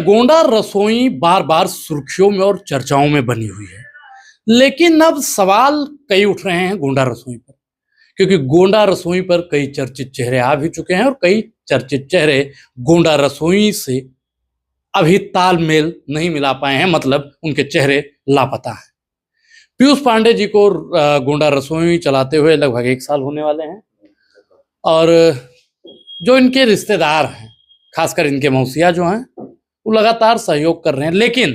गोंडा रसोई बार बार सुर्खियों में और चर्चाओं में बनी हुई है, लेकिन अब सवाल कई उठ रहे हैं गोंडा रसोई पर, क्योंकि गोंडा रसोई पर कई चर्चित चेहरे आ भी चुके हैं और कई चर्चित चेहरे गोंडा रसोई से अभी तालमेल नहीं मिला पाए हैं, मतलब उनके चेहरे लापता हैं। पीयूष पांडे जी को गोंडा रसोई चलाते हुए लगभग 1 साल होने वाले हैं और जो इनके रिश्तेदार हैं, खासकर इनके मौसिया जो हैं, वो लगातार सहयोग कर रहे हैं। लेकिन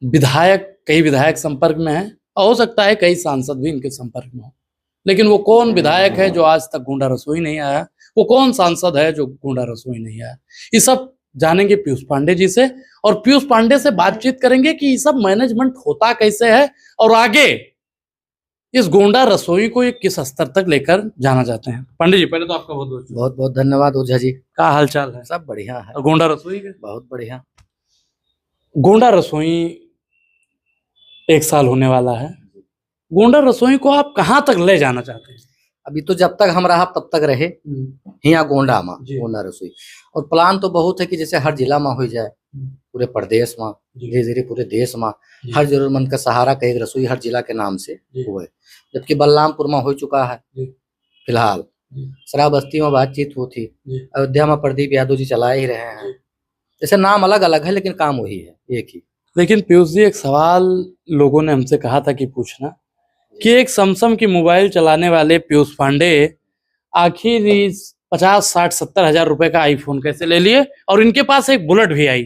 कई विधायक संपर्क में हैं और हो सकता है कई सांसद भी इनके संपर्क में हो, लेकिन वो कौन विधायक है जो आज तक गोंडा रसोई नहीं आया, वो कौन सांसद है जो गोंडा रसोई नहीं आया, ये सब जानेंगे पीयूष पांडे जी से। और पीयूष पांडे से बातचीत करेंगे कि ये सब मैनेजमेंट होता कैसे है और आगे इस गोंडा रसोई को ये किस स्तर तक लेकर जाना चाहते हैं। पांडे जी, पहले तो आपका बहुत बहुत धन्यवाद ओझा जी। क्या हाल चाल है? सब बढ़िया है। और गोंडा रसोई के बहुत बढ़िया। गोंडा रसोई 1 साल होने वाला है। गोंडा रसोई को आप कहाँ तक ले जाना चाहते हैं? अभी तो जब तक हम रहा तब तक रहे यहाँ गोंडा में, गोंडा रसोई। और प्लान तो बहुत है कि जैसे हर जिला में हो जाए, पूरे प्रदेश में, धीरे धीरे पूरे देश में हर जरूरतमंद का सहारा का एक रसोई हर जिला के नाम से हुए। जबकि बलरामपुर में हो चुका है फिलहाल, श्रावस्ती में बातचीत हुई थी, अयोध्या में प्रदीप यादव जी चला ही रहे हैं। जैसे नाम अलग अलग है लेकिन काम वही है, एक ही। लेकिन पीयूष जी, एक सवाल लोगों ने हमसे कहा था कि पूछना कि एक सैमसंग की मोबाइल चलाने वाले पीयूष पांडे आखिर 50, 60, 70 हजार रुपए का आईफोन कैसे ले लिए, और इनके पास एक बुलेट भी आई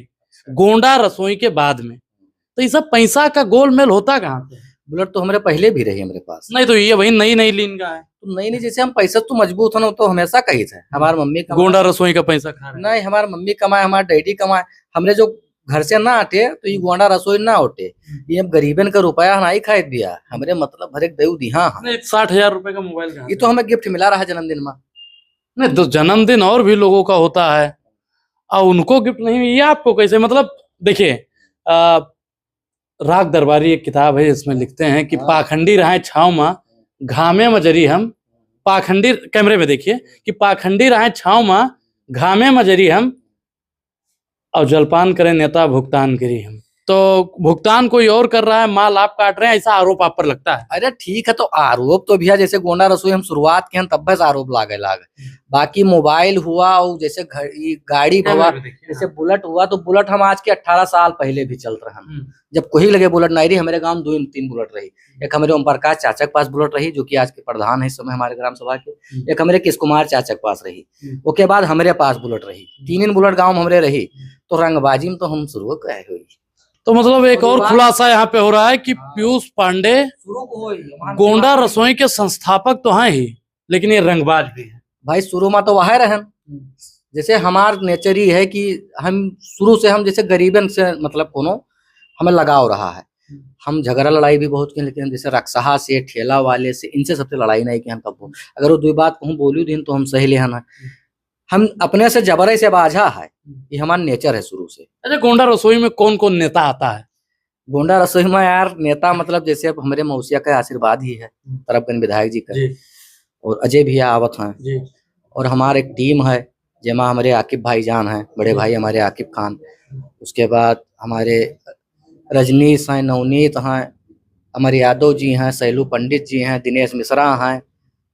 गोंडा रसोई के बाद में। तो ये सब पैसा का गोलमेल होता कहाँ पे? बुलेट तो हमारे पहले भी रही हमारे पास। नहीं तो ये भाई नई लीन का है। तो नई जैसे हम पैसा तो मजबूत होना तो हमेशा कही थे। हमारी मम्मी गोंडा रसोई का पैसा खा रहे? नहीं, हमारी मम्मी कमाए, हमारे डैडी कमाए, हमने जो घर से ना हटे तो ये गोंडा रसोई ना उठे। ये हम गरीबन का रुपया नहीं खाए दिया, हमारे मतलब हर एक देव दिया। 60 हजार रुपए का मोबाइल ये तो हमें गिफ्ट मिला रहा जन्मदिन में। नहीं तो जन्मदिन और भी लोगों का होता है और उनको गिफ्ट नहीं, ये आपको कैसे? मतलब देखिए, राग दरबारी एक किताब है, इसमें लिखते हैं कि पाखंडी रहे छाव माँ घामे मजरी हम, पाखंडी, कैमरे में देखिए, कि पाखंडी रहे छाव माँ घामे मजरी हम और जलपान करें नेता भुगतान करी हम। तो भुगतान कोई और कर रहा है, माल आप काट रहे हैं, ऐसा आरोप आप पर लगता है? अरे ठीक है, तो आरोप तो भैया जैसे गोंडा रसोई हम शुरुआत के हैं तब बस आरोप लागे। बाकी मोबाइल हुआ और जैसे गाड़ी हुआ, जैसे बुलेट हुआ, तो बुलेट हम आज के 18 साल पहले भी चल रहे हैं। जब कोई लगे बुलेट नहीं रही, हमारे गांव में 2-3 बुलेट रही। एक हमारे ओम प्रकाश चाचा के पास बुलेट रही, जो कि आज के प्रधान है इस समय हमारे ग्राम सभा के। एक हमारे किस कुमार चाचा के पास रही, उसके बाद हमारे पास बुलेट रही। 3 बुलेट गाँव में हमारे रही। तो रंगबाजी में तो हम शुरू गए हुई। तो मतलब एक और खुलासा यहाँ पे हो रहा है कि पीयूष पांडे गोंडा रसोई के संस्थापक तो हैं ही, लेकिन ये रंगबाज भी है। भाई शुरू में तो वह रहन, जैसे हमार नेचर ही है कि हम शुरू से हम जैसे गरीबन से मतलब कोनो हमें लगाव रहा है। हम झगड़ा लड़ाई भी बहुत की, लेकिन जैसे रक्सहा से, ठेला वाले से, इनसे सबसे लड़ाई नहीं की हम कब। अगर वो 2 बात कहूँ बोली दिन तो हम सही ले हम अपने से जबरे से बाझा है, ये हमारा नेचर है शुरू से। अच्छा, गोंडा रसोई में कौन कौन नेता आता है? गोंडा रसोई में यार नेता मतलब जैसे अब हमारे मौसिया का आशीर्वाद ही है, तरफगंज विधायक जी का, और अजय भैया आवत हैं, और हमारे एक टीम है जेमा हमारे आकिब भाईजान हैं, बड़े भाई हमारे आकिब खान। उसके बाद हमारे रजनीश हैं, नवनीत हैं, हमारे यादव जी हैं, सैलू पंडित जी हैं, दिनेश मिश्रा हैं,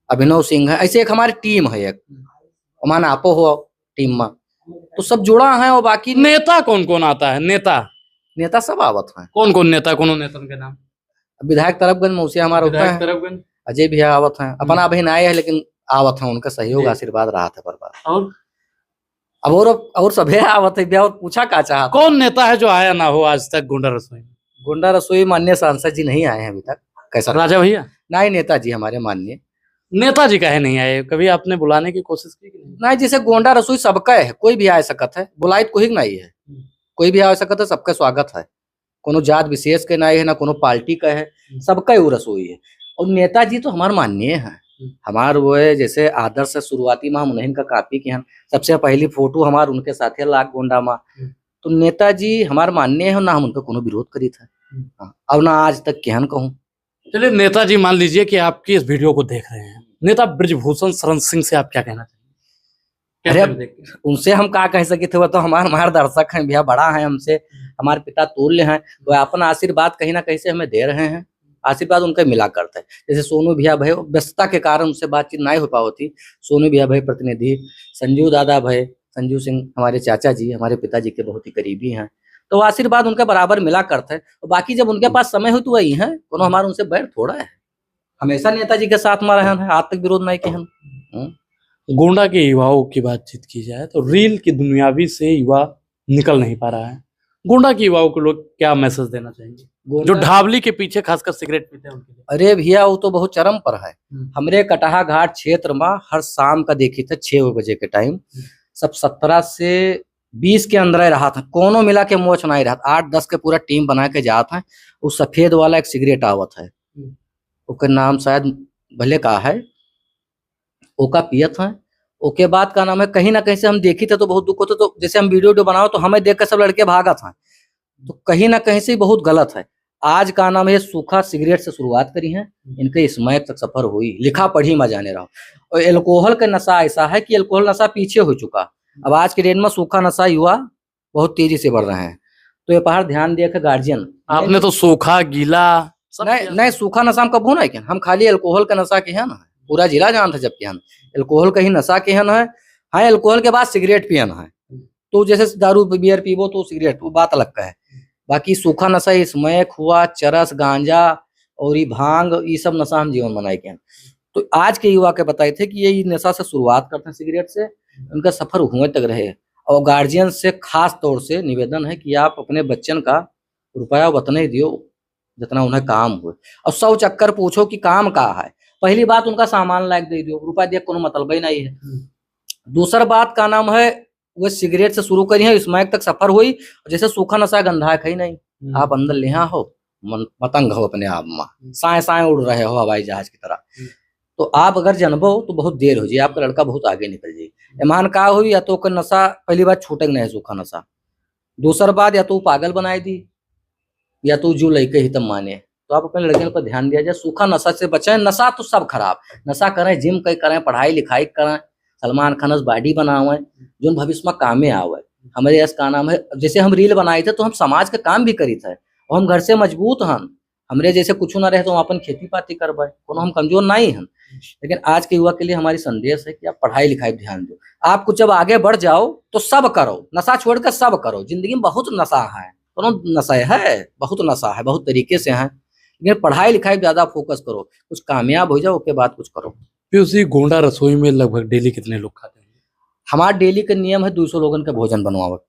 अभिनव सिंह है। ऐसे एक हमारी टीम है, एक हमारा आपो हो टीम में, तो सब जुड़ा है। और बाकी नेता कौन कौन आता है? नेता सब आवत है। कौन कौन नेता, कौन नेता के नाम? विधायक तरफगंज मौसिया हमारा होता है, अजय भैया आवत है। अपना अभी नए है लेकिन आवत है, उनका सहयोग आशीर्वाद रहा था बर्बाद। अब और सब आवत है। और पूछा का चाह, कौन नेता है जो आया ना हो आज तक गोंडा रसोई? गोंडा रसोई माननीय सांसद जी नहीं आए हैं अभी तक। कैसा राजा भैया? नहीं, नेताजी हमारे माननीय नेताजी काहे नहीं आए? कभी आपने बुलाने की कोशिश की? नहीं, जैसे गोंडा रसोई सबका है, कोई भी आ सकत है, बुलाई कोई नहीं है, कोई भी आ सकत है, सबका स्वागत है। कोनो जात विशेष के नहीं है, ना कोनो पार्टी का है, सबका वो रसोई है। और नेताजी तो हमारे माननीय है, हमार वो है जैसे आदर्श से शुरुआती में हम उन्हीं का कापी के हैं। सबसे पहली फोटो हमार उनके साथ लाग गोंडा में। तो नेताजी हमारे माननीय है, ना हम उनका कोनो विरोध करी था, अब ना आज तक केहन कहूँ। चलिए, नेताजी मान लीजिए कि आपकी इस वीडियो को देख रहे हैं, नेता ब्रिजभूषण शरण सिंह से आप क्या कहना चाहेंगे? अरे उनसे हम क्या कह सके थे, वो तो हमारे दर्शक हैं भैया, बड़ा है हमसे, हमारे पिता तुल्य हैं, वो अपन आशीर्वाद कहीं ना कहीं से हमें दे रहे हैं, आशीर्वाद उनका मिला करता है। जैसे सोनू भैया भाई, व्यस्तता के कारण उनसे बातचीत नहीं हो पाती, सोनू भैया भाई प्रतिनिधि, संजू दादा भाई, संजू सिंह हमारे चाचा जी, हमारे पिताजी के बहुत ही करीबी हैं, तो आशीर्वाद उनका बराबर मिला करता है। और बाकी जब उनके पास समय हो तो वही है, कोनो हमारे उनसे बैर थोड़ा है, हमेशा नेताजी के साथ में रहे हैं, आज तक विरोध नहीं किए हैं। गोंडा के युवाओं की बातचीत की जाए तो रील की दुनियावी से युवा निकल नहीं पा रहा है। गोंडा के युवाओं को लोग क्या मैसेज देना चाहेंगे जो ढाबली के पीछे खासकर सिगरेट पीते हैं उनके लिए? अरे भैया वो तो बहुत चरम पर है। हमरे कटहा घाट क्षेत्र में हर शाम का देखी था 6 बजे के टाइम, सब 17 से 20 के अंदर ही रहा था, कोनो मिला के मोच नहीं रहा, 8-10 के पूरा टीम बना के जात है। वो सफेद वाला एक सिगरेट आवत है, उसका नाम शायद भले का है, ओका पियत है। ओके बाद का नाम है, कहीं ना कहीं से हम देखी थे तो बहुत दुख होता, तो जैसे हम वीडियो बनाओ तो हमें देख कर सब लड़के भागत हैं, तो कहीं ना कहीं से बहुत गलत है। आज का नाम है सूखा सिगरेट से शुरुआत करी है, इनके स्मैक तक सफर हुई, लिखा पढ़ी में जाने रहो। और एल्कोहल का नशा ऐसा है कि एल्कोहल नशा पीछे हो चुका, अब आज के डेट में सूखा नशा युवा बहुत तेजी से बढ़ रहे हैं। तो ये पहाड़ ध्यान दिया कि गार्जियन, आपने तो सूखा गीला नहीं सूखा नशा हम कबू नहीं, हम खाली एल्कोहल का नशा के है ना, पूरा जिला जान था जबकि हम एल्कोहल का ही नशा के है। हाँ एल्कोहल के बाद सिगरेट पियन है, तो जैसे दारू बियर पीबो तो सिगरेट वो बात अलग का है। बाकी सूखा नशा स्मैक हुआ, चरस गांजा और ये भांग, ये सब नशा हम जीवन बनाए के। तो आज के युवा के बताए थे कि ये नशा से शुरुआत करते हैं सिगरेट से, उनका सफर हुए तक रहे। और गार्जियन से खास तौर से निवेदन है कि आप अपने बच्चन का रुपया उतना ही दियो जितना उन्हें काम हुए, और 100 चक्कर पूछो कि काम का है। पहली बात उनका सामान लायक दे दियो, रुपया देख कोनो मतलब ही नहीं है। दूसरा बात का नाम है वो सिगरेट से शुरू करी है, स्मैक तक सफर हुई, जैसे सूखा नशा गंधा है नहीं, आप अंदर लिहा हो मतंग हो अपने आप में, साए साए उड़ रहे हो हवाई जहाज की तरह। तो आप अगर जनबो तो बहुत देर हो जाए, आपका लड़का बहुत आगे निकल जाए। ईमान का हुई या तो नशा पहली बात छूटे नहीं सूखा नशा, दूसरा बात या तो पागल बनाए दी या तो जो लड़के ही तब माने। तो आप अपने लड़के पर ध्यान दिया जाए, सूखा नशा से बचें। नशा तो सब खराब, नशा करें, जिम करें, पढ़ाई लिखाई करें, सलमान खान बॉडी बनावे जो भविष्य में कामे आवे। हमारे यश का नाम है, जैसे हम रील बनाए थे तो हम समाज का काम भी करी थे, और हम घर से मजबूत हैं, हमरे जैसे कुछ ना रहे तो हम अपन खेती पाती करवाए, कोनो हम कमजोर नहीं हैं। लेकिन आज के युवा के लिए हमारी संदेश है कि आप पढ़ाई लिखाई ध्यान दो। आपको जब आगे बढ़ जाओ तो सब करो, नशा छोड़कर सब करो। जिंदगी में बहुत नशा है, कोनो नशा है, बहुत नशा है, बहुत तरीके से है, लेकिन पढ़ाई लिखाई ज्यादा फोकस करो, कुछ कामयाब हो जाओ उसके बाद कुछ करो। पीयूसी गोंडा रसोई में लगभग डेली कितने लोग खाते हैं? हमारा डेली का नियम है 200 लोगन का भोजन बनवावत।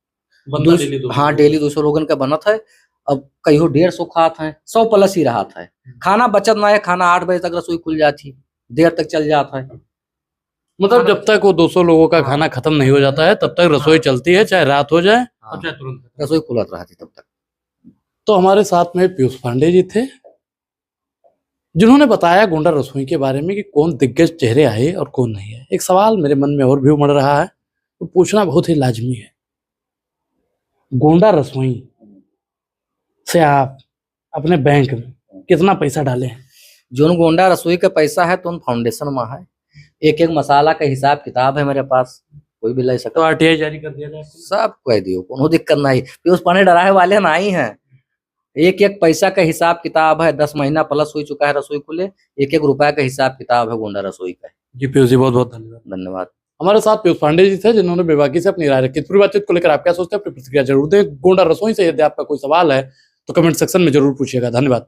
हाँ डेली 200 लोगन का बनत है। अब कहीं 150 खात है, 100 प्लस ही रहा था। खाना बचत ना है, खाना 8 बजे तक रसोई खुल जाती, देर तक चल जाता है। मतलब जब तक वो 200 लोगों का खाना खत्म नहीं हो जाता है तब तक रसोई चलती है, चाहे रात हो जाए और चाहे तुरंत रसोई खुलत रहती तब तक। तो हमारे साथ में पीयूष पांडे जी थे जिन्होंने बताया गोंडा रसोई के बारे में कि कौन दिग्गज चेहरे आए और कौन नहीं है। एक सवाल मेरे मन में और भी उमड़ रहा है, तो पूछना बहुत ही लाजमी है, गोंडा रसोई से आप अपने बैंक में कितना पैसा डाले हैं? जो गोंडा रसोई का पैसा है तो फाउंडेशन में है, एक एक मसाला का हिसाब किताब है मेरे पास, कोई भी ले सकता। तो आरटीआई जारी कर दिया जाए, सब कह दियो, कोनो दिक्कत नहीं। पीयूष पांडे डराए वाले नहीं है, एक एक पैसा का हिसाब किताब है। 10 महीना प्लस हो चुका है रसोई खुले, एक एक रुपया का हिसाब किताब है गोंडा रसोई का। जी पीयूष जी बहुत बहुत धन्यवाद। धन्यवाद। हमारे साथ पीयूष पांडे जी थे जिन्होंने बेबाकी से अपनी राय रखी। पूरी बातचीत को लेकर आप क्या सोचते हैं, अपनी प्रतिक्रिया जरूर दें। गोंडा रसोई से यदि आपका कोई सवाल है तो कमेंट सेक्शन में जरूर पूछिएगा। धन्यवाद।